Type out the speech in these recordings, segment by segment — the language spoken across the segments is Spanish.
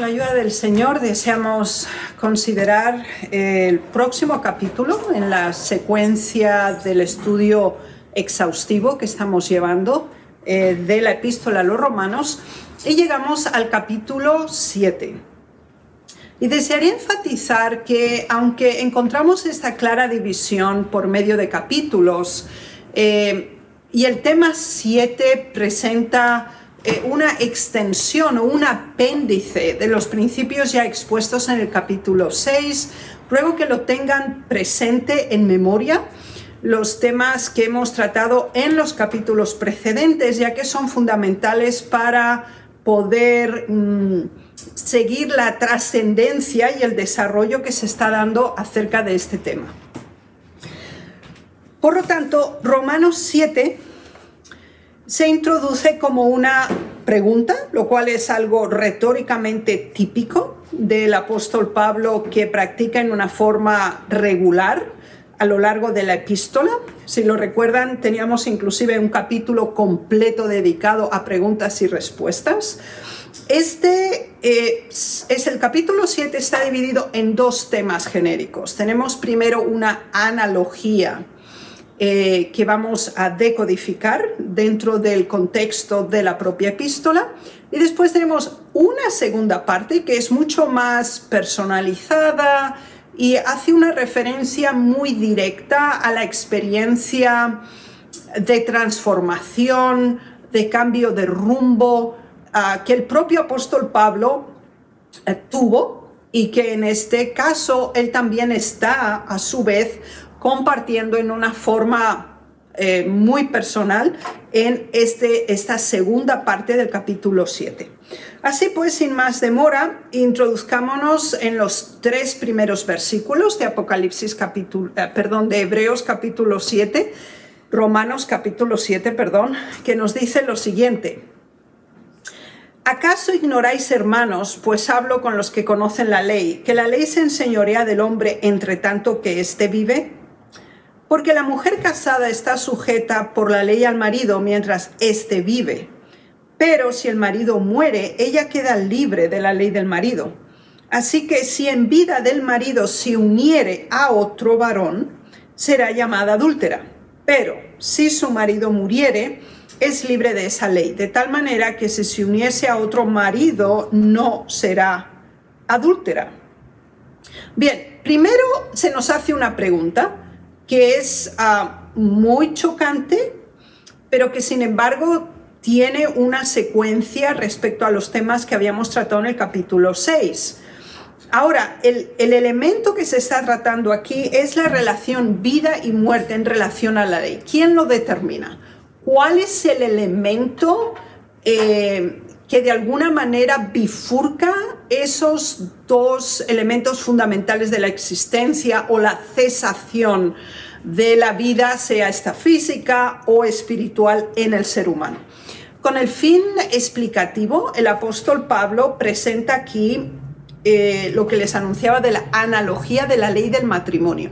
la ayuda del Señor deseamos considerar el próximo capítulo en la secuencia del estudio exhaustivo que estamos llevando de la epístola a los Romanos, y llegamos al capítulo 7. Y desearía enfatizar que aunque encontramos esta clara división por medio de capítulos, y el tema 7 presenta una extensión o un apéndice de los principios ya expuestos en el capítulo 6, ruego que lo tengan presente en memoria los temas que hemos tratado en los capítulos precedentes, ya que son fundamentales para poder seguir la trascendencia y el desarrollo que se está dando acerca de este tema. Por lo tanto, Romanos 7 se introduce como una pregunta, lo cual es algo retóricamente típico del apóstol Pablo, que practica en una forma regular a lo largo de la epístola. Si lo recuerdan, teníamos inclusive un capítulo completo dedicado a preguntas y respuestas. El capítulo 7 está dividido en dos temas genéricos. Tenemos primero una analogía que vamos a decodificar dentro del contexto de la propia epístola, y después tenemos una segunda parte que es mucho más personalizada y hace una referencia muy directa a la experiencia de transformación, de cambio de rumbo que el propio apóstol Pablo tuvo, y que en este caso él también está a su vez compartiendo en una forma muy personal en esta segunda parte del capítulo 7. Así pues, sin más demora, introduzcámonos en los tres primeros versículos de de Hebreos capítulo 7, Romanos capítulo 7, que nos dice lo siguiente: ¿Acaso ignoráis, hermanos, pues hablo con los que conocen la ley, que la ley se enseñorea del hombre entre tanto que éste vive? Porque la mujer casada está sujeta por la ley al marido mientras éste vive. Pero si el marido muere, ella queda libre de la ley del marido. Así que si en vida del marido se uniere a otro varón, será llamada adúltera. Pero si su marido muriere, es libre de esa ley. De tal manera que si se uniese a otro marido, no será adúltera. Bien, primero se nos hace una pregunta que es muy chocante, pero que sin embargo tiene una secuencia respecto a los temas que habíamos tratado en el capítulo 6. Ahora, el elemento que se está tratando aquí es la relación vida y muerte en relación a la ley. ¿Quién lo determina? ¿Cuál es el elemento que de alguna manera bifurca esos dos elementos fundamentales de la existencia o la cesación de la vida, sea esta física o espiritual, en el ser humano? Con el fin explicativo, el apóstol Pablo presenta aquí lo que les anunciaba de la analogía de la ley del matrimonio.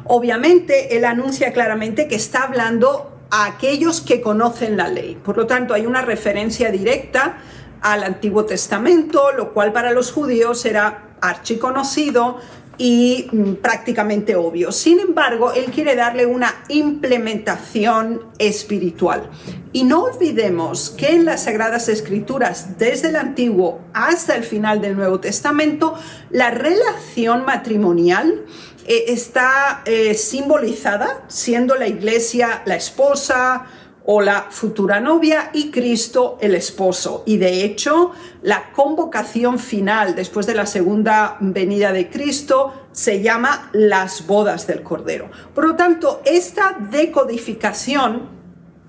Obviamente, él anuncia claramente que está hablando a aquellos que conocen la ley. Por lo tanto, hay una referencia directa al Antiguo Testamento, lo cual para los judíos era archiconocido y prácticamente obvio. Sin embargo, él quiere darle una implementación espiritual. Y no olvidemos que en las Sagradas Escrituras, desde el Antiguo hasta el final del Nuevo Testamento, la relación matrimonial está simbolizada siendo la iglesia la esposa o la futura novia y Cristo el esposo. Y de hecho, la convocación final después de la segunda venida de Cristo se llama las bodas del Cordero. Por lo tanto, esta decodificación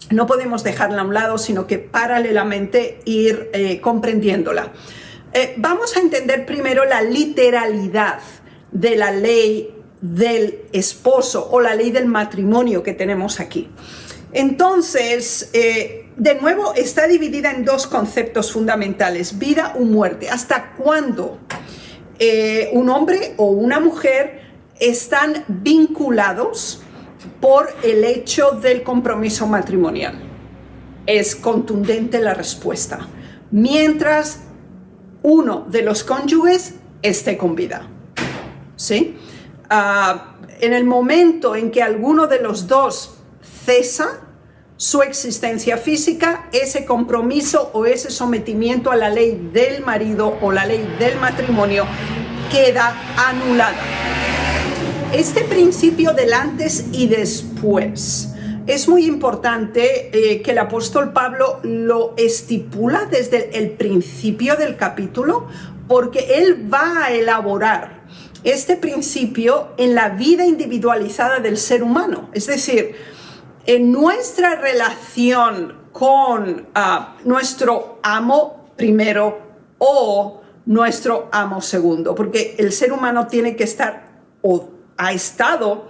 no podemos dejarla a un lado, sino que paralelamente ir comprendiéndola. Vamos a entender primero la literalidad de la ley del esposo o la ley del matrimonio que tenemos aquí. Entonces, de nuevo, está dividida en dos conceptos fundamentales: vida o muerte. ¿Hasta cuándo un hombre o una mujer están vinculados por el hecho del compromiso matrimonial? Es contundente la respuesta: mientras uno de los cónyuges esté con vida. ¿Sí? En el momento en que alguno de los dos cesa su existencia física, ese compromiso o ese sometimiento a la ley del marido o la ley del matrimonio queda anulada. Este principio del antes y después es muy importante que el apóstol Pablo lo estipula desde el principio del capítulo, porque él va a elaborar este principio en la vida individualizada del ser humano. Es decir, en nuestra relación con nuestro amo primero o nuestro amo segundo, porque el ser humano tiene que estar o ha estado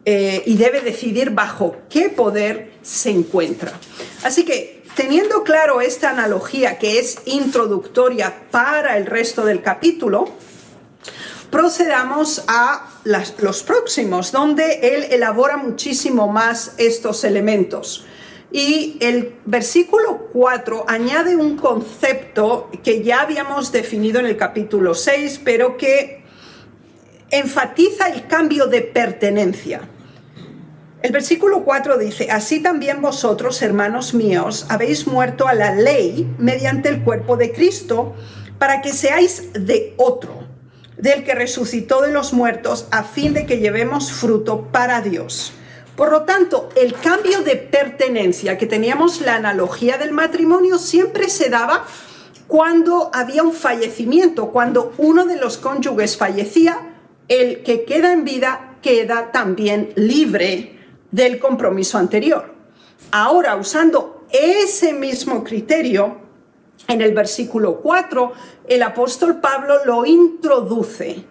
y debe decidir bajo qué poder se encuentra. Así que, teniendo claro esta analogía que es introductoria para el resto del capítulo, procedamos a los próximos, donde él elabora muchísimo más estos elementos. Y el versículo 4 añade un concepto que ya habíamos definido en el capítulo 6, pero que enfatiza el cambio de pertenencia. El versículo 4 dice: así también vosotros, hermanos míos, habéis muerto a la ley mediante el cuerpo de Cristo, para que seáis de otro, del que resucitó de los muertos, a fin de que llevemos fruto para Dios. Por lo tanto, el cambio de pertenencia, que teníamos la analogía del matrimonio, siempre se daba cuando había un fallecimiento, cuando uno de los cónyuges fallecía. El que queda en vida queda también libre del compromiso anterior. Ahora, usando ese mismo criterio, en el versículo 4, el apóstol Pablo lo introduce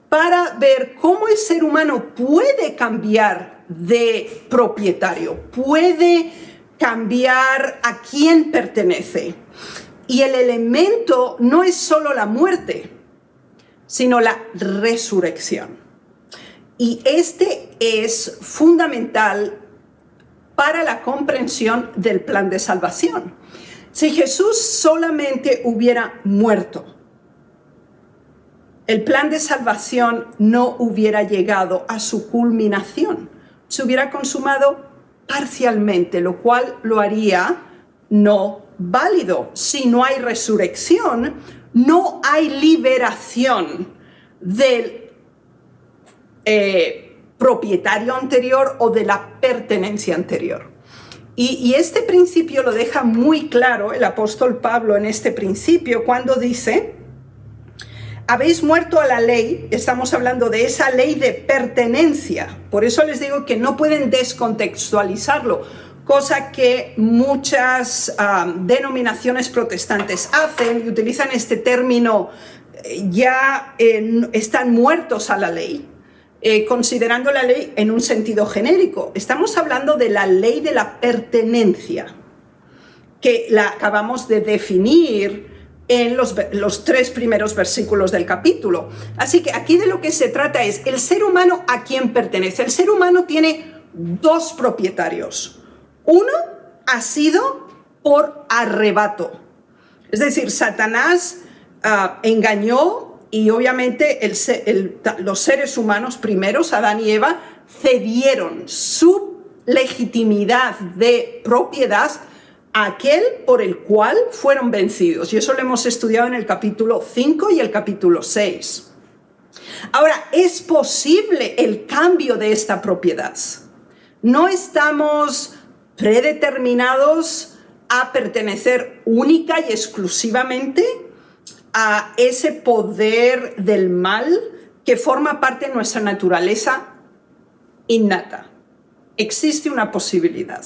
para ver cómo el ser humano puede cambiar de propietario, puede cambiar a quién pertenece. Y el elemento no es solo la muerte, sino la resurrección. Y este es fundamental para la comprensión del plan de salvación. Si Jesús solamente hubiera muerto, el plan de salvación no hubiera llegado a su culminación. Se hubiera consumado parcialmente, lo cual lo haría no válido. Si no hay resurrección, no hay liberación del propietario anterior o de la pertenencia anterior. Y este principio lo deja muy claro el apóstol Pablo en este principio cuando dice: habéis muerto a la ley. Estamos hablando de esa ley de pertenencia. Por eso les digo que no pueden descontextualizarlo, cosa que muchas denominaciones protestantes hacen y utilizan este término, están muertos a la ley, considerando la ley en un sentido genérico. Estamos hablando de la ley de la pertenencia, que la acabamos de definir en los 3 primeros versículos del capítulo. Así que aquí de lo que se trata es el ser humano a quién pertenece. El ser humano tiene 2 propietarios. Uno ha sido por arrebato. Es decir, Satanás engañó y obviamente los seres humanos primeros, Adán y Eva, cedieron su legitimidad de propiedad a aquel por el cual fueron vencidos. Y eso lo hemos estudiado en el capítulo 5 y el capítulo 6. Ahora, ¿es posible el cambio de esta propiedad? No estamos predeterminados a pertenecer única y exclusivamente a ese poder del mal que forma parte de nuestra naturaleza innata. Existe una posibilidad.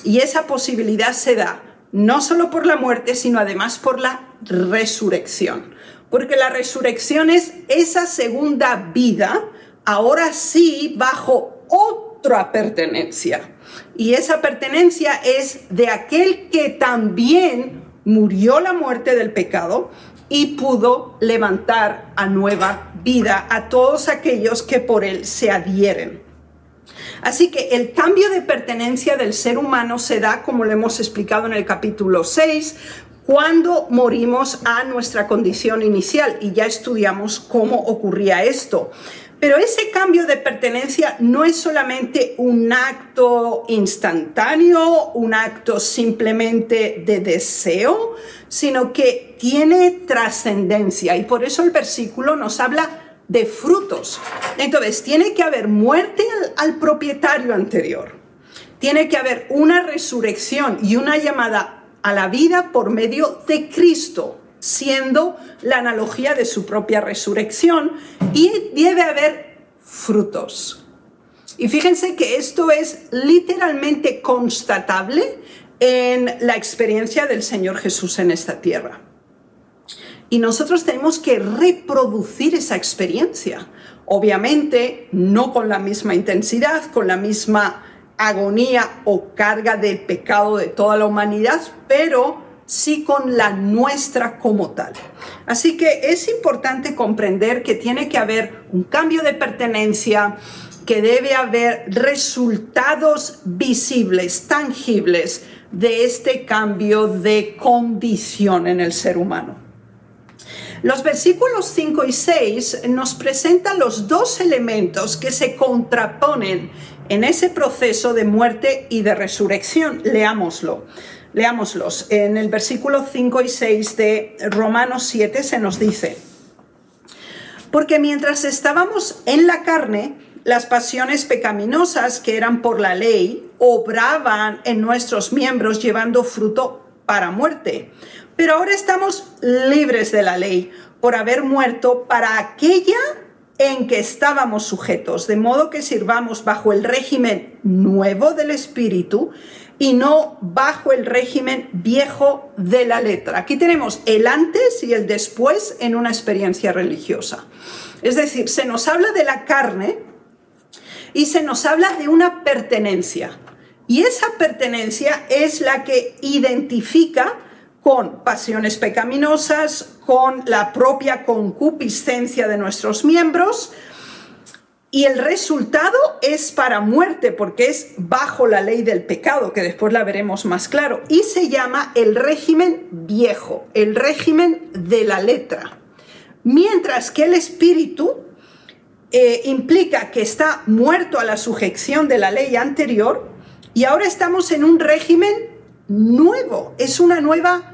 Y esa posibilidad se da no solo por la muerte, sino además por la resurrección. Porque la resurrección es esa segunda vida, ahora sí, bajo otra pertenencia. Y esa pertenencia es de aquel que también murió la muerte del pecado y pudo levantar a nueva vida a todos aquellos que por él se adhieren. Así que el cambio de pertenencia del ser humano se da, como lo hemos explicado en el capítulo 6, cuando morimos a nuestra condición inicial, y ya estudiamos cómo ocurría esto. Pero ese cambio de pertenencia no es solamente un acto instantáneo, un acto simplemente de deseo, sino que tiene trascendencia, y por eso el versículo nos habla de frutos. Entonces, tiene que haber muerte al propietario anterior, tiene que haber una resurrección y una llamada a la vida por medio de Cristo, siendo la analogía de su propia resurrección, y debe haber frutos. Y fíjense que esto es literalmente constatable en la experiencia del Señor Jesús en esta tierra. Y nosotros tenemos que reproducir esa experiencia. Obviamente, no con la misma intensidad, con la misma agonía o carga del pecado de toda la humanidad, pero sí con la nuestra como tal. Así que es importante comprender que tiene que haber un cambio de pertenencia, que debe haber resultados visibles, tangibles, de este cambio de condición en el ser humano. Los versículos 5 y 6 nos presentan los dos elementos que se contraponen en ese proceso de muerte y de resurrección. Leámoslos. En el versículo 5 y 6 de Romanos 7 se nos dice: porque mientras estábamos en la carne, las pasiones pecaminosas que eran por la ley obraban en nuestros miembros llevando fruto para muerte. Pero ahora estamos libres de la ley por haber muerto para aquella en que estábamos sujetos, de modo que sirvamos bajo el régimen nuevo del Espíritu y no bajo el régimen viejo de la letra. Aquí tenemos el antes y el después en una experiencia religiosa. Es decir, se nos habla de la carne y se nos habla de una pertenencia. Y esa pertenencia es la que identifica con pasiones pecaminosas, con la propia concupiscencia de nuestros miembros, y el resultado es para muerte, porque es bajo la ley del pecado, que después la veremos más claro, y se llama el régimen viejo, el régimen de la letra. Mientras que el espíritu implica que está muerto a la sujeción de la ley anterior, y ahora estamos en un régimen nuevo, es una nueva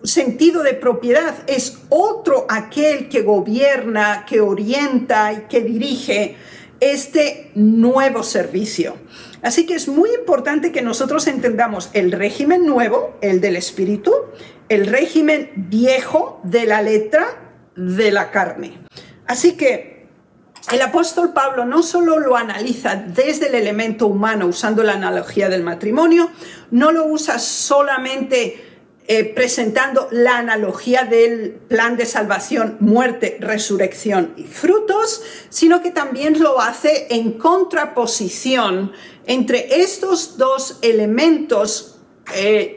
sentido de propiedad, es otro aquel que gobierna, que orienta y que dirige este nuevo servicio. Así que es muy importante que nosotros entendamos el régimen nuevo, el del espíritu, el régimen viejo de la letra, de la carne. Así que el apóstol Pablo no solo lo analiza desde el elemento humano usando la analogía del matrimonio, no lo usa solamente presentando la analogía del plan de salvación, muerte, resurrección y frutos, sino que también lo hace en contraposición entre estos dos elementos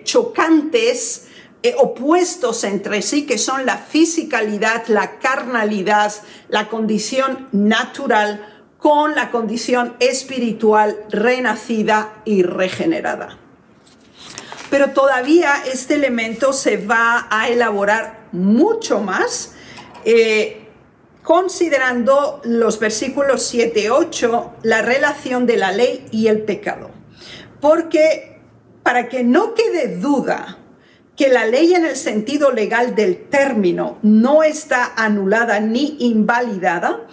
chocantes, opuestos entre sí, que son la fisicalidad, la carnalidad, la condición natural, con la condición espiritual renacida y regenerada. Pero todavía este elemento se va a elaborar mucho más, considerando los versículos 7 y 8, la relación de la ley y el pecado. Porque para que no quede duda que la ley en el sentido legal del término no está anulada ni invalidada,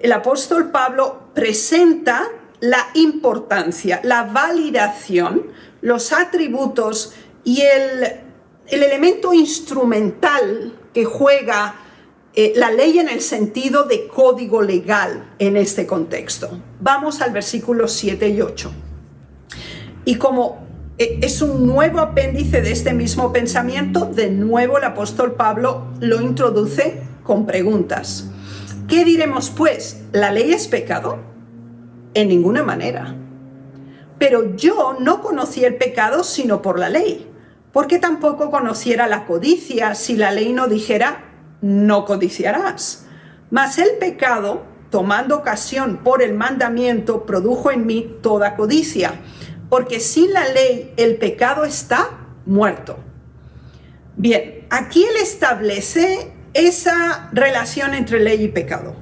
el apóstol Pablo presenta la importancia, la validación, los atributos y el elemento instrumental que juega la ley en el sentido de código legal en este contexto. Vamos al versículo 7 y 8. Y como es un nuevo apéndice de este mismo pensamiento, de nuevo el apóstol Pablo lo introduce con preguntas. ¿Qué diremos pues? ¿La ley es pecado? En ninguna manera. Pero yo no conocí el pecado sino por la ley, porque tampoco conociera la codicia si la ley no dijera, no codiciarás. Mas el pecado, tomando ocasión por el mandamiento, produjo en mí toda codicia, porque sin la ley el pecado está muerto. Bien, aquí él establece esa relación entre ley y pecado.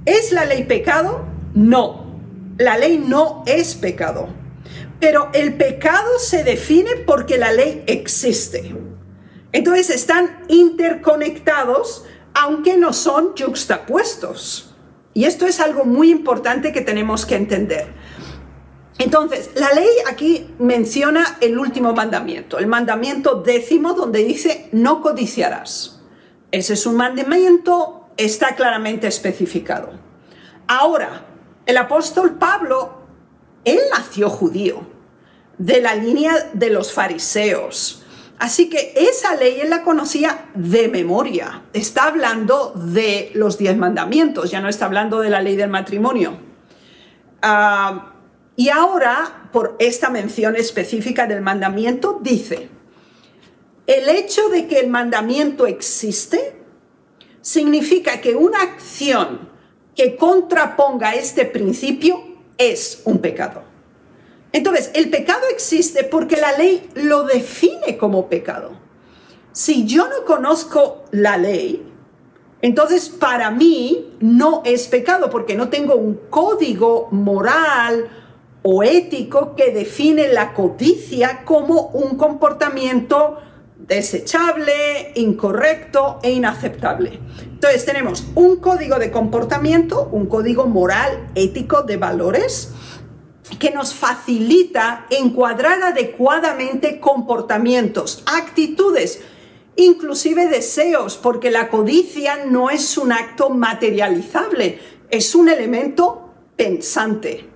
¿Es la ley pecado? No, la ley no es pecado. Pero el pecado se define porque la ley existe. Entonces están interconectados, aunque no son yuxtapuestos. Y esto es algo muy importante que tenemos que entender. Entonces, la ley aquí menciona el último mandamiento, el mandamiento 10, donde dice no codiciarás. Ese es un mandamiento, está claramente especificado. Ahora, el apóstol Pablo, él nació judío, de la línea de los fariseos. Así que esa ley él la conocía de memoria. Está hablando de los 10 mandamientos, ya no está hablando de la ley del matrimonio. Y ahora, por esta mención específica del mandamiento, dice, el hecho de que el mandamiento existe significa que una acción que contraponga este principio es un pecado. Entonces, el pecado existe porque la ley lo define como pecado. Si yo no conozco la ley, entonces para mí no es pecado porque no tengo un código moral o ético que define la codicia como un comportamiento desechable, incorrecto e inaceptable. Entonces tenemos un código de comportamiento, un código moral, ético, de valores, que nos facilita encuadrar adecuadamente comportamientos, actitudes, inclusive deseos, porque la codicia no es un acto materializable, es un elemento pensante.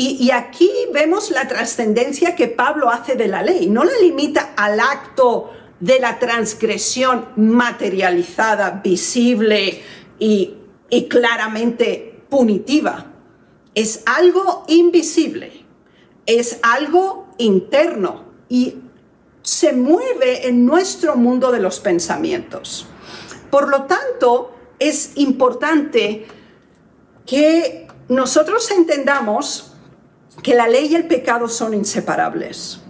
Y aquí vemos la trascendencia que Pablo hace de la ley. No la limita al acto de la transgresión materializada, visible y claramente punitiva. Es algo invisible, es algo interno y se mueve en nuestro mundo de los pensamientos. Por lo tanto, es importante que nosotros entendamos que la ley y el pecado son inseparables,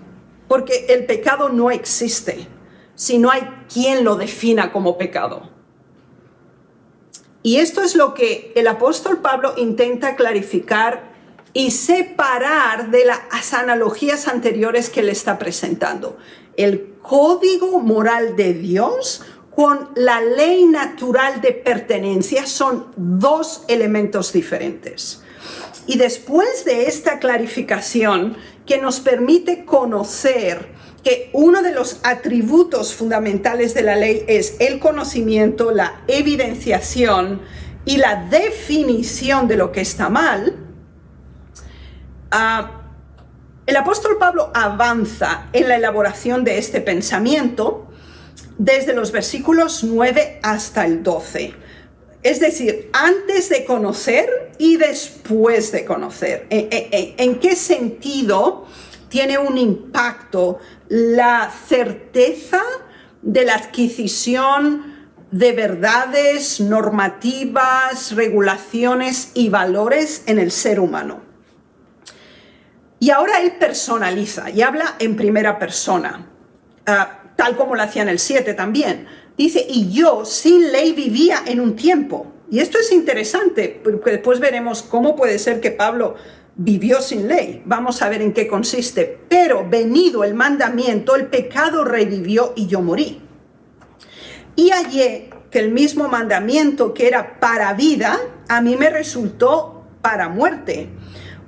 porque el pecado no existe si no hay quien lo defina como pecado. Y esto es lo que el apóstol Pablo intenta clarificar y separar de las analogías anteriores que le está presentando. El código moral de Dios con la ley natural de pertenencia son dos elementos diferentes. Y después de esta clarificación que nos permite conocer que uno de los atributos fundamentales de la ley es el conocimiento, la evidenciación y la definición de lo que está mal, el apóstol Pablo avanza en la elaboración de este pensamiento desde los versículos 9 hasta el 12. Es decir, antes de conocer y después de conocer. ¿En qué sentido tiene un impacto la certeza de la adquisición de verdades, normativas, regulaciones y valores en el ser humano? Y ahora él personaliza y habla en primera persona, tal como lo hacía en el 7 también. Dice, y yo sin ley vivía en un tiempo. Y esto es interesante, porque después veremos cómo puede ser que Pablo vivió sin ley. Vamos a ver en qué consiste. Pero venido el mandamiento, el pecado revivió y yo morí. Y hallé que el mismo mandamiento que era para vida, a mí me resultó para muerte.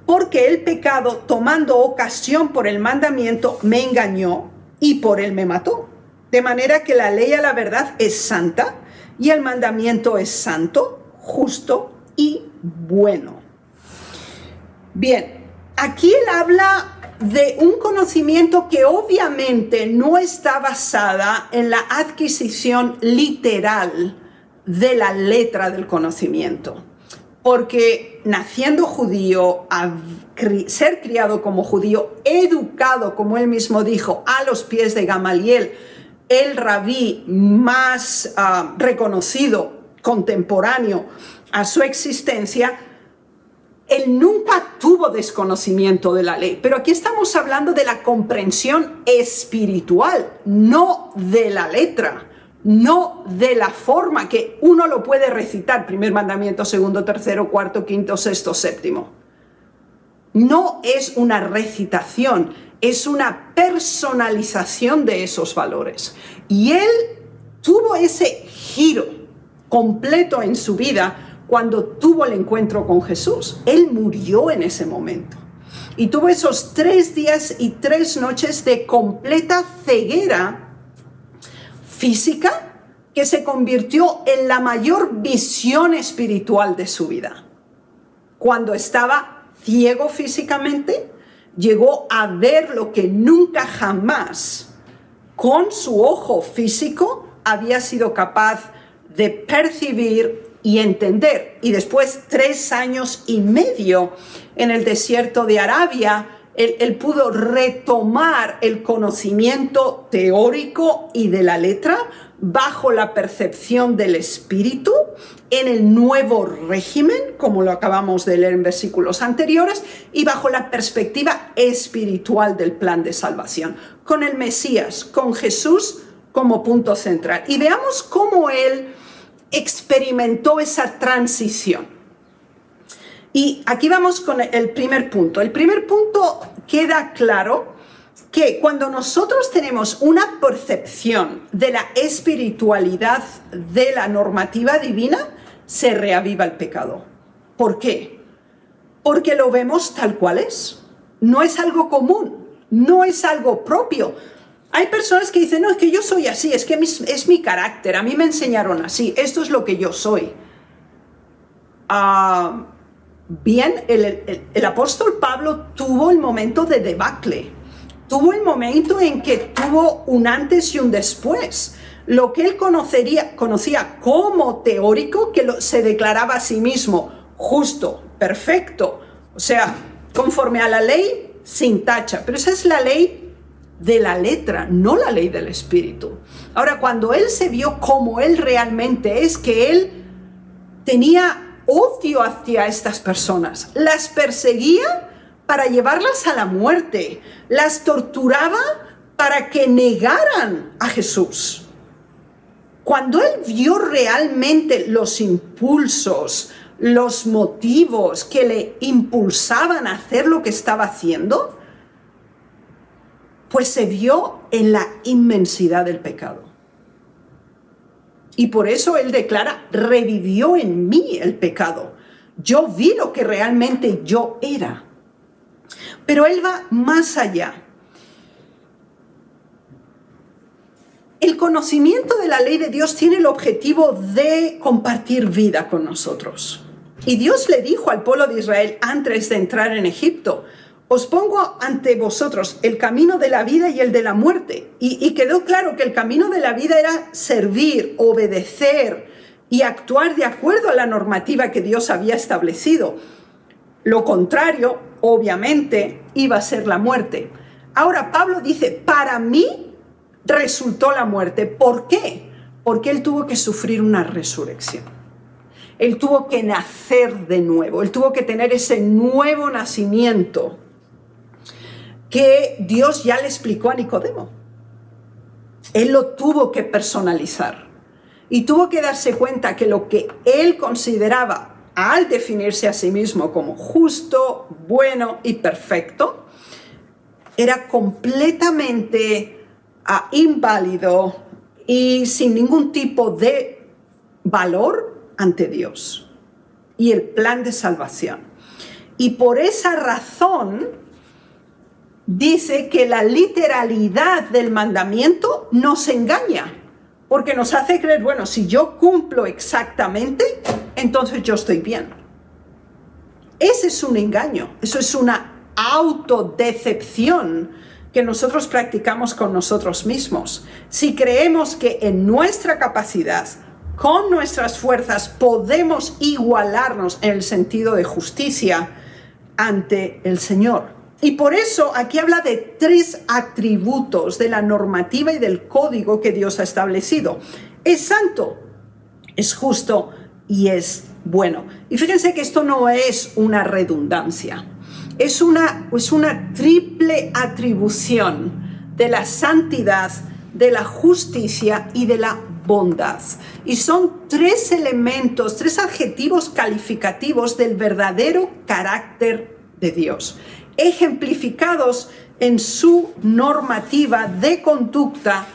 Porque el pecado, tomando ocasión por el mandamiento, me engañó y por él me mató. De manera que la ley a la verdad es santa y el mandamiento es santo, justo y bueno. Bien, aquí él habla de un conocimiento que obviamente no está basada en la adquisición literal de la letra del conocimiento. Porque naciendo judío, a ser criado como judío, educado, como él mismo dijo, a los pies de Gamaliel, el rabí más reconocido, contemporáneo a su existencia, él nunca tuvo desconocimiento de la ley, pero aquí estamos hablando de la comprensión espiritual, no de la letra, no de la forma que uno lo puede recitar, primer mandamiento, segundo, tercero, cuarto, quinto, sexto, séptimo. No es una recitación, es una personalización de esos valores. Y él tuvo ese giro completo en su vida cuando tuvo el encuentro con Jesús. Él murió en ese momento. Y tuvo esos 3 días y 3 noches de completa ceguera física que se convirtió en la mayor visión espiritual de su vida. Cuando estaba ciego físicamente, llegó a ver lo que nunca jamás con su ojo físico había sido capaz de percibir y entender. Y después 3 años y medio en el desierto de Arabia, él pudo retomar el conocimiento teórico y de la letra bajo la percepción del espíritu en el nuevo régimen, como lo acabamos de leer en versículos anteriores, y bajo la perspectiva espiritual del plan de salvación, con el Mesías, con Jesús como punto central. Y veamos cómo él experimentó esa transición. Y aquí vamos con el primer punto. El primer punto queda claro que cuando nosotros tenemos una percepción de la espiritualidad de la normativa divina, se reaviva el pecado. ¿Por qué? Porque lo vemos tal cual es. No es algo común, no es algo propio. Hay personas que dicen, no, es que yo soy así, es que es mi carácter, a mí me enseñaron así, esto es lo que yo soy. Bien, el apóstol Pablo tuvo el momento de debacle, tuvo el momento en que tuvo un antes y un después. Lo que él conocía como teórico, que se declaraba a sí mismo justo, perfecto, o sea, conforme a la ley, sin tacha, pero esa es la ley de la letra, no la ley del espíritu. Ahora, cuando él se vio como él realmente es, que él tenía odio hacia estas personas, las perseguía para llevarlas a la muerte, las torturaba para que negaran a Jesús. Cuando él vio realmente los impulsos, los motivos que le impulsaban a hacer lo que estaba haciendo, pues se vio en la inmensidad del pecado. Y por eso él declara, revivió en mí el pecado. Yo vi lo que realmente yo era. Pero él va más allá. El conocimiento de la ley de Dios tiene el objetivo de compartir vida con nosotros. Y Dios le dijo al pueblo de Israel antes de entrar en Egipto, os pongo ante vosotros el camino de la vida y el de la muerte. Y quedó claro que el camino de la vida era servir, obedecer y actuar de acuerdo a la normativa que Dios había establecido. Lo contrario, obviamente, iba a ser la muerte. Ahora Pablo dice, para mí resultó la muerte. ¿Por qué? Porque él tuvo que sufrir una resurrección. Él tuvo que nacer de nuevo. Él tuvo que tener ese nuevo nacimiento que Dios ya le explicó a Nicodemo. Él lo tuvo que personalizar y tuvo que darse cuenta que lo que él consideraba al definirse a sí mismo como justo, bueno y perfecto, era completamente inválido y sin ningún tipo de valor ante Dios y el plan de salvación. Y por esa razón dice que la literalidad del mandamiento nos engaña, porque nos hace creer, bueno, si yo cumplo exactamente, entonces yo estoy bien. Ese es un engaño, eso es una autodecepción que nosotros practicamos con nosotros mismos. Si creemos que en nuestra capacidad, con nuestras fuerzas, podemos igualarnos en el sentido de justicia ante el Señor. Y por eso aquí habla de 3 atributos de la normativa y del código que Dios ha establecido. Es santo, es justo y es bueno. Y fíjense que esto no es una redundancia, es una triple atribución de la santidad, de la justicia y de la bondad. Y son tres elementos, tres adjetivos calificativos del verdadero carácter de Dios, ejemplificados en su normativa de conducta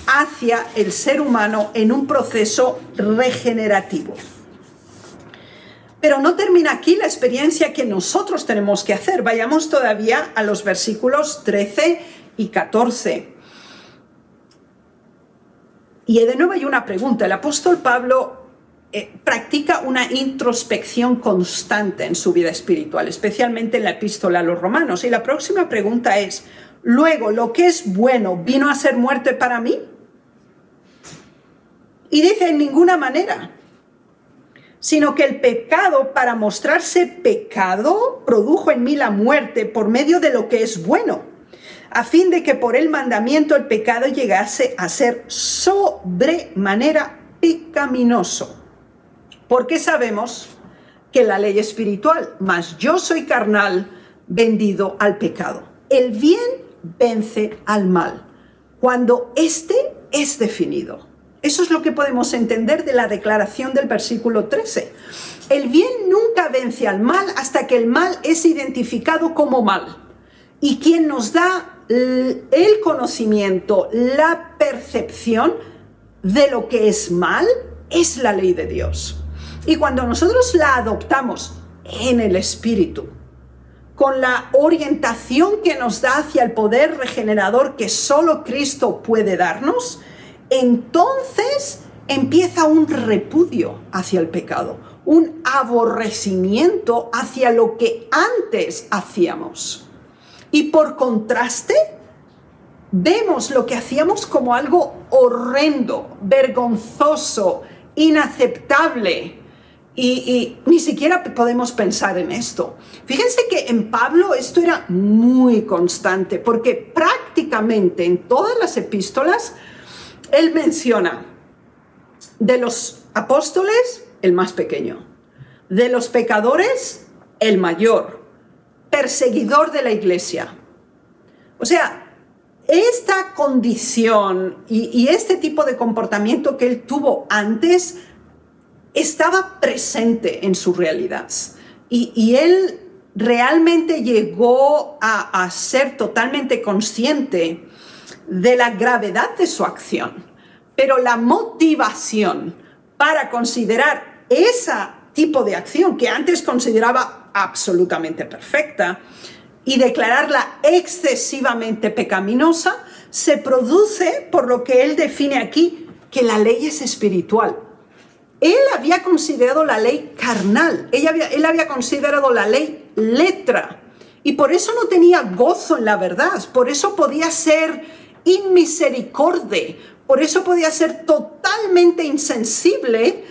hacia el ser humano en un proceso regenerativo. Pero no termina aquí la experiencia que nosotros tenemos que hacer. Vayamos todavía a los versículos 13 y 14. Y de nuevo hay una pregunta. El apóstol Pablo practica una introspección constante en su vida espiritual, especialmente en la epístola a los romanos. Y la próxima pregunta es, luego, ¿lo que es bueno vino a ser muerte para mí? Y dice, en ninguna manera, sino que el pecado, para mostrarse pecado, produjo en mí la muerte por medio de lo que es bueno, a fin de que por el mandamiento el pecado llegase a ser sobremanera pecaminoso. Porque sabemos que la ley espiritual, mas yo soy carnal, vendido al pecado. El bien vence al mal, cuando éste es definido. Eso es lo que podemos entender de la declaración del versículo 13. El bien nunca vence al mal hasta que el mal es identificado como mal. Y quien nos da el conocimiento, la percepción de lo que es mal, es la ley de Dios. Y cuando nosotros la adoptamos en el Espíritu, con la orientación que nos da hacia el poder regenerador que solo Cristo puede darnos, entonces empieza un repudio hacia el pecado, un aborrecimiento hacia lo que antes hacíamos. Y por contraste, vemos lo que hacíamos como algo horrendo, vergonzoso, inaceptable. Y ni siquiera podemos pensar en esto. Fíjense que en Pablo esto era muy constante, porque prácticamente en todas las epístolas él menciona de los apóstoles el más pequeño, de los pecadores el mayor, perseguidor de la iglesia. O sea, esta condición y este tipo de comportamiento que él tuvo antes estaba presente en su realidad. Y él realmente llegó a ser totalmente consciente de la gravedad de su acción. Pero la motivación para considerar ese tipo de acción que antes consideraba absolutamente perfecta y declararla excesivamente pecaminosa, se produce por lo que él define aquí, que la ley es espiritual. Él había considerado la ley carnal, él había considerado la ley letra, y por eso no tenía gozo en la verdad, por eso podía ser inmisericordia, por eso podía ser totalmente insensible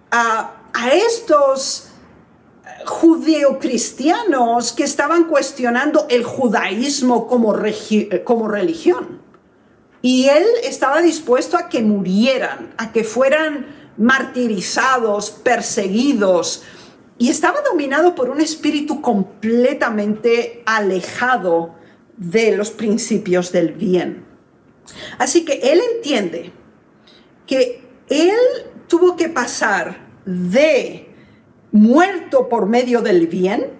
a estos judeocristianos que estaban cuestionando el judaísmo como religión. Y él estaba dispuesto a que murieran, a que fueran martirizados, perseguidos, y estaba dominado por un espíritu completamente alejado de los principios del bien. Así que él entiende que él tuvo que pasar de muerto por medio del bien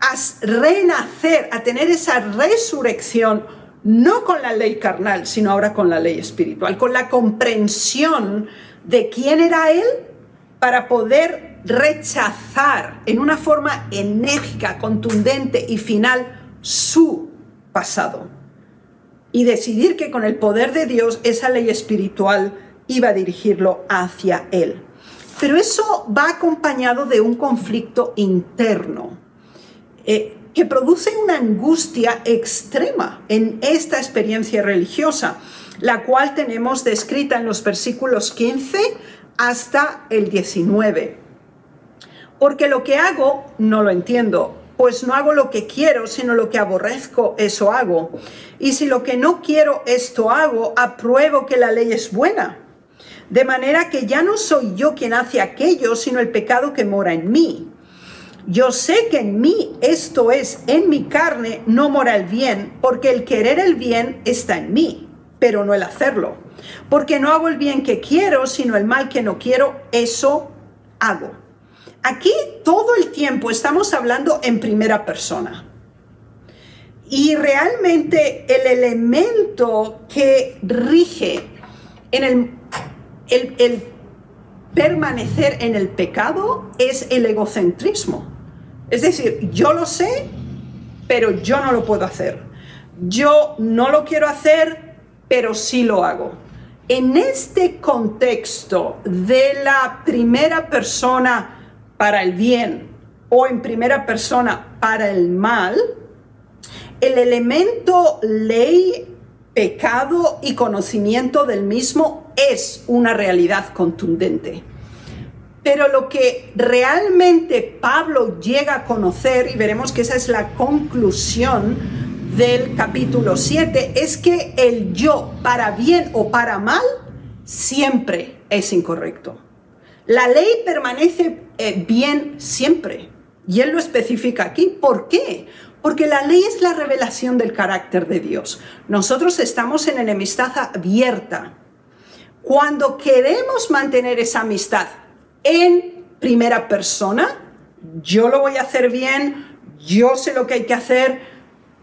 a renacer, a tener esa resurrección, no con la ley carnal, sino ahora con la ley espiritual, con la comprensión de quién era él, para poder rechazar en una forma enérgica, contundente y final su pasado, y decidir que con el poder de Dios esa ley espiritual iba a dirigirlo hacia él. Pero eso va acompañado de un conflicto interno que produce una angustia extrema en esta experiencia religiosa, la cual tenemos descrita en los versículos 15 hasta el 19. Porque lo que hago no lo entiendo, pues no hago lo que quiero, sino lo que aborrezco, eso hago. Y si lo que no quiero, esto hago, apruebo que la ley es buena. De manera que ya no soy yo quien hace aquello, sino el pecado que mora en mí. Yo sé que en mí, esto es, en mi carne, no mora el bien, porque el querer el bien está en mí, pero no el hacerlo. Porque no hago el bien que quiero, sino el mal que no quiero, eso hago. Aquí todo el tiempo estamos hablando en primera persona. Y realmente el elemento que rige en el permanecer en el pecado es el egocentrismo. Es decir, yo lo sé, pero yo no lo puedo hacer. Yo no lo quiero hacer, pero sí lo hago. En este contexto de la primera persona para el bien o en primera persona para el mal, el elemento ley, pecado y conocimiento del mismo es una realidad contundente. Pero lo que realmente Pablo llega a conocer, y veremos que esa es la conclusión del capítulo 7, es que el yo, para bien o para mal, siempre es incorrecto. La ley permanece bien siempre, y él lo especifica aquí. ¿Por qué? Porque la ley es la revelación del carácter de Dios. Nosotros estamos en enemistad abierta. Cuando queremos mantener esa amistad en primera persona, yo lo voy a hacer bien, yo sé lo que hay que hacer,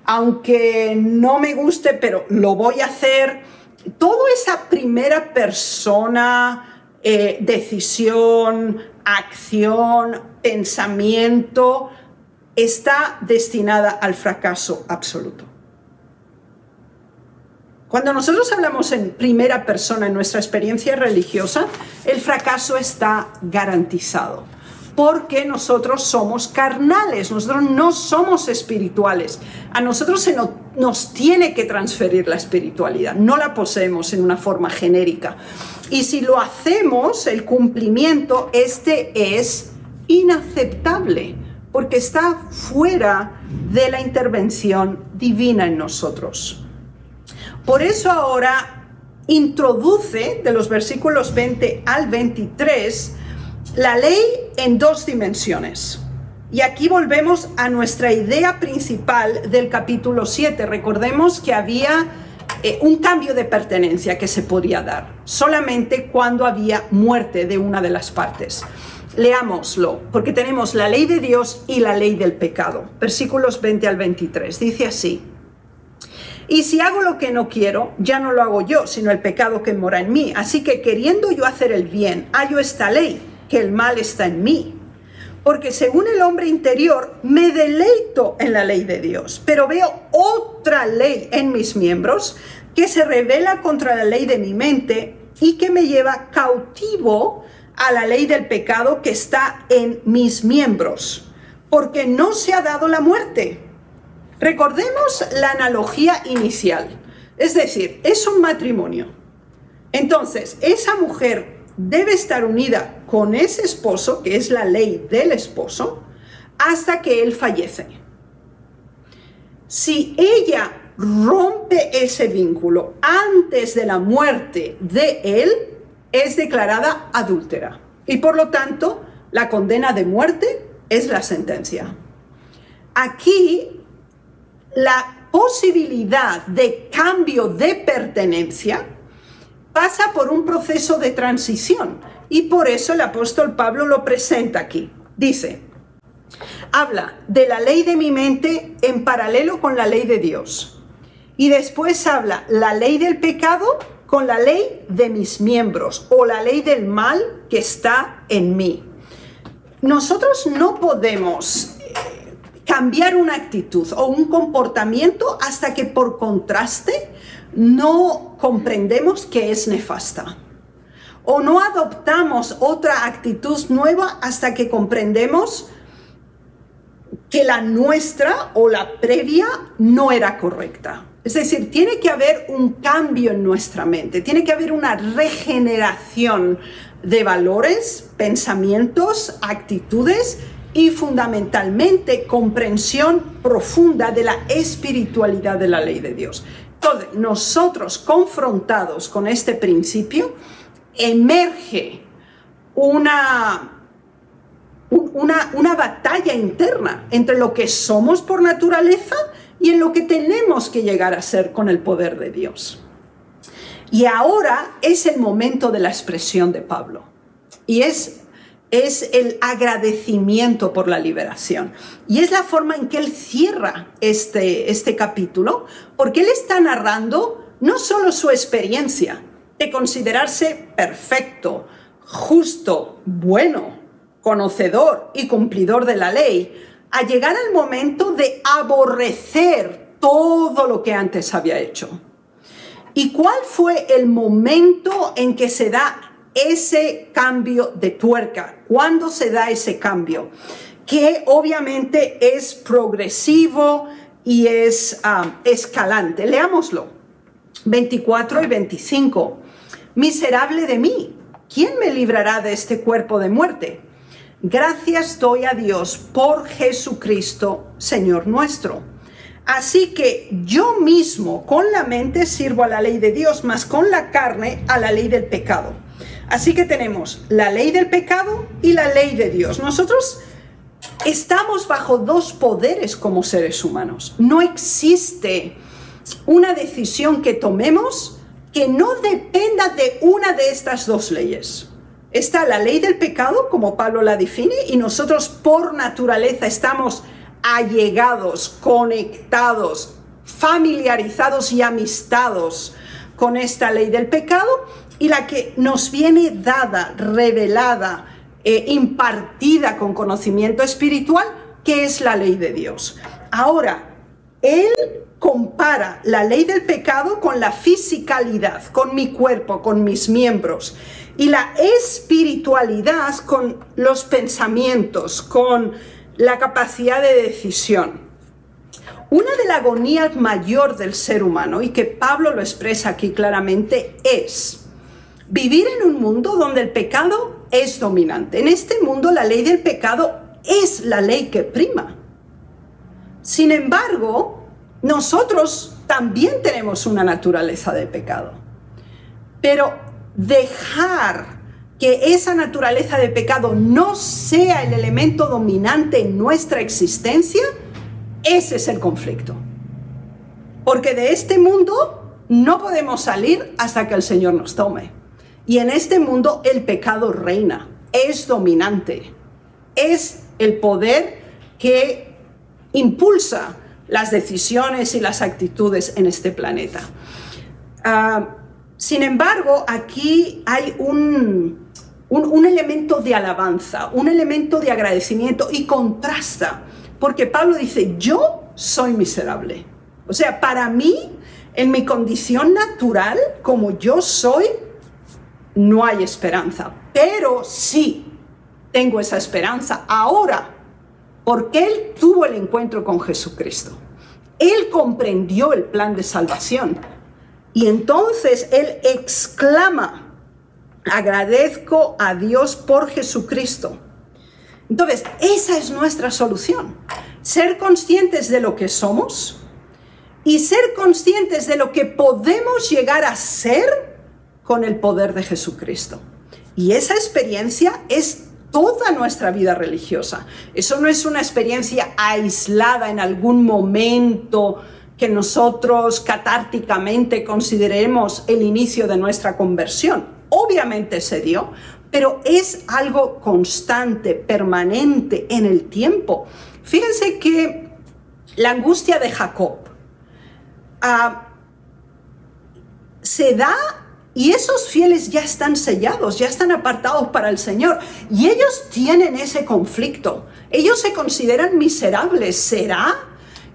aunque no me guste, pero lo voy a hacer. Toda esa primera persona, decisión, acción, pensamiento, está destinada al fracaso absoluto. Cuando nosotros hablamos en primera persona en nuestra experiencia religiosa, el fracaso está garantizado, porque nosotros somos carnales, nosotros no somos espirituales. A nosotros nos tiene que transferir la espiritualidad, no la poseemos en una forma genérica. Y si lo hacemos, el cumplimiento, es inaceptable, porque está fuera de la intervención divina en nosotros. Por eso ahora introduce de los versículos 20 al 23 la ley en dos dimensiones. Y aquí volvemos a nuestra idea principal del capítulo 7. Recordemos que había un cambio de pertenencia que se podía dar solamente cuando había muerte de una de las partes. Leámoslo, porque tenemos la ley de Dios y la ley del pecado. Versículos 20 al 23. Dice así: y si hago lo que no quiero, ya no lo hago yo, sino el pecado que mora en mí. Así que queriendo yo hacer el bien, hallo esta ley, que el mal está en mí. Porque según el hombre interior, me deleito en la ley de Dios, pero veo otra ley en mis miembros que se rebela contra la ley de mi mente y que me lleva cautivo a la ley del pecado que está en mis miembros, porque no se ha dado la muerte. Recordemos la analogía inicial, es decir, es un matrimonio. Entonces, esa mujer debe estar unida con ese esposo, que es la ley del esposo, hasta que él fallece. Si ella rompe ese vínculo antes de la muerte de él, es declarada adúltera. Y por lo tanto, la condena de muerte es la sentencia. Aquí, la posibilidad de cambio de pertenencia pasa por un proceso de transición, y por eso el apóstol Pablo lo presenta aquí. Dice, habla de la ley de mi mente en paralelo con la ley de Dios, y después habla la ley del pecado con la ley de mis miembros, o la ley del mal que está en mí. Nosotros no podemos cambiar una actitud o un comportamiento hasta que por contraste no comprendemos que es nefasta, o no adoptamos otra actitud nueva hasta que comprendemos que la nuestra o la previa no era correcta. Es decir, tiene que haber un cambio en nuestra mente, tiene que haber una regeneración de valores, pensamientos, actitudes y fundamentalmente comprensión profunda de la espiritualidad de la ley de Dios. Entonces, nosotros confrontados con este principio, emerge una batalla interna entre lo que somos por naturaleza y en lo que tenemos que llegar a ser con el poder de Dios. Y ahora es el momento de la expresión de Pablo. Y es el agradecimiento por la liberación. Y es la forma en que él cierra este capítulo, porque él está narrando no solo su experiencia de considerarse perfecto, justo, bueno, conocedor y cumplidor de la ley, a llegar al momento de aborrecer todo lo que antes había hecho. ¿Y cuál fue el momento en que se da ese cambio de tuerca? ¿Cuándo se da ese cambio? Que obviamente es progresivo y es escalante. Leámoslo. 24 y 25. Miserable de mí, ¿quién me librará de este cuerpo de muerte? Gracias doy a Dios por Jesucristo, Señor nuestro. Así que yo mismo con la mente sirvo a la ley de Dios, mas con la carne a la ley del pecado. Así que tenemos la ley del pecado y la ley de Dios. Nosotros estamos bajo dos poderes como seres humanos. No existe una decisión que tomemos que no dependa de una de estas dos leyes. Está la ley del pecado, como Pablo la define, y nosotros por naturaleza estamos allegados, conectados, familiarizados y amistados con esta ley del pecado, y la que nos viene dada, revelada, impartida con conocimiento espiritual, que es la ley de Dios. Ahora, él compara la ley del pecado con la fisicalidad, con mi cuerpo, con mis miembros, y la espiritualidad con los pensamientos, con la capacidad de decisión. Una de las agonías mayor del ser humano, y que Pablo lo expresa aquí claramente, es vivir en un mundo donde el pecado es dominante. En este mundo la ley del pecado es la ley que prima. Sin embargo, nosotros también tenemos una naturaleza de pecado. Pero dejar que esa naturaleza de pecado no sea el elemento dominante en nuestra existencia, ese es el conflicto. Porque de este mundo no podemos salir hasta que el Señor nos tome. Y en este mundo el pecado reina, es dominante, es el poder que impulsa las decisiones y las actitudes en este planeta. Sin embargo, aquí hay un elemento de alabanza, un elemento de agradecimiento, y contrasta, porque Pablo dice, yo soy miserable. O sea, para mí, en mi condición natural, como yo soy, no hay esperanza. Pero sí tengo esa esperanza ahora, porque él tuvo el encuentro con Jesucristo. Él comprendió el plan de salvación. Y entonces él exclama, agradezco a Dios por Jesucristo. Entonces, esa es nuestra solución. Ser conscientes de lo que somos y ser conscientes de lo que podemos llegar a ser con el poder de Jesucristo. Y esa experiencia es toda nuestra vida religiosa. Eso no es una experiencia aislada en algún momento que nosotros catárticamente consideremos el inicio de nuestra conversión. Obviamente se dio, pero es algo constante, permanente en el tiempo. Fíjense que la angustia de Jacob se da, y esos fieles ya están sellados, ya están apartados para el Señor, y ellos tienen ese conflicto. Ellos se consideran miserables. ¿Será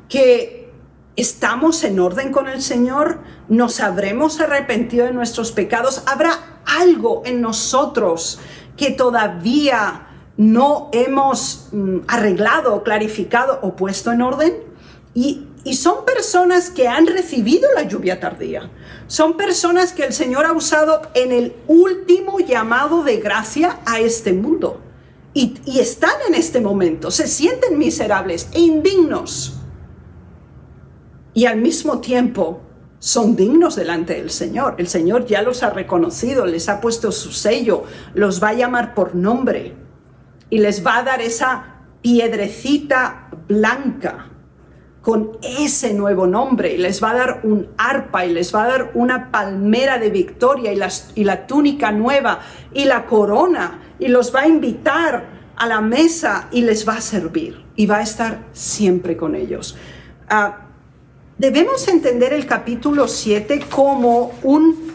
que estamos en orden con el Señor? ¿Nos habremos arrepentido de nuestros pecados? ¿Habrá algo en nosotros que todavía no hemos arreglado, clarificado o puesto en orden? Y son personas que han recibido la lluvia tardía. Son personas que el Señor ha usado en el último llamado de gracia a este mundo. Y están en este momento, se sienten miserables e indignos. Y al mismo tiempo son dignos delante del Señor. El Señor ya los ha reconocido, les ha puesto su sello, los va a llamar por nombre y les va a dar esa piedrecita blanca con ese nuevo nombre, y les va a dar un arpa, y les va a dar una palmera de victoria, y la túnica nueva, y la corona, y los va a invitar a la mesa, y les va a servir, y va a estar siempre con ellos. Debemos entender el capítulo 7 como un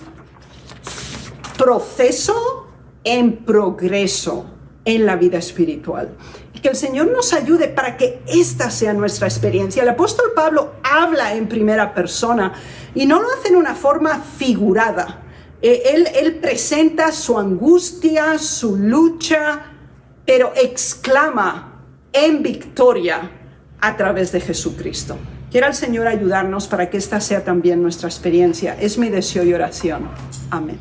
proceso en progreso en la vida espiritual. Y que el Señor nos ayude para que esta sea nuestra experiencia. El apóstol Pablo habla en primera persona y no lo hace en una forma figurada. Él presenta su angustia, su lucha, pero exclama en victoria a través de Jesucristo. Quiera el Señor ayudarnos para que esta sea también nuestra experiencia. Es mi deseo y oración. Amén.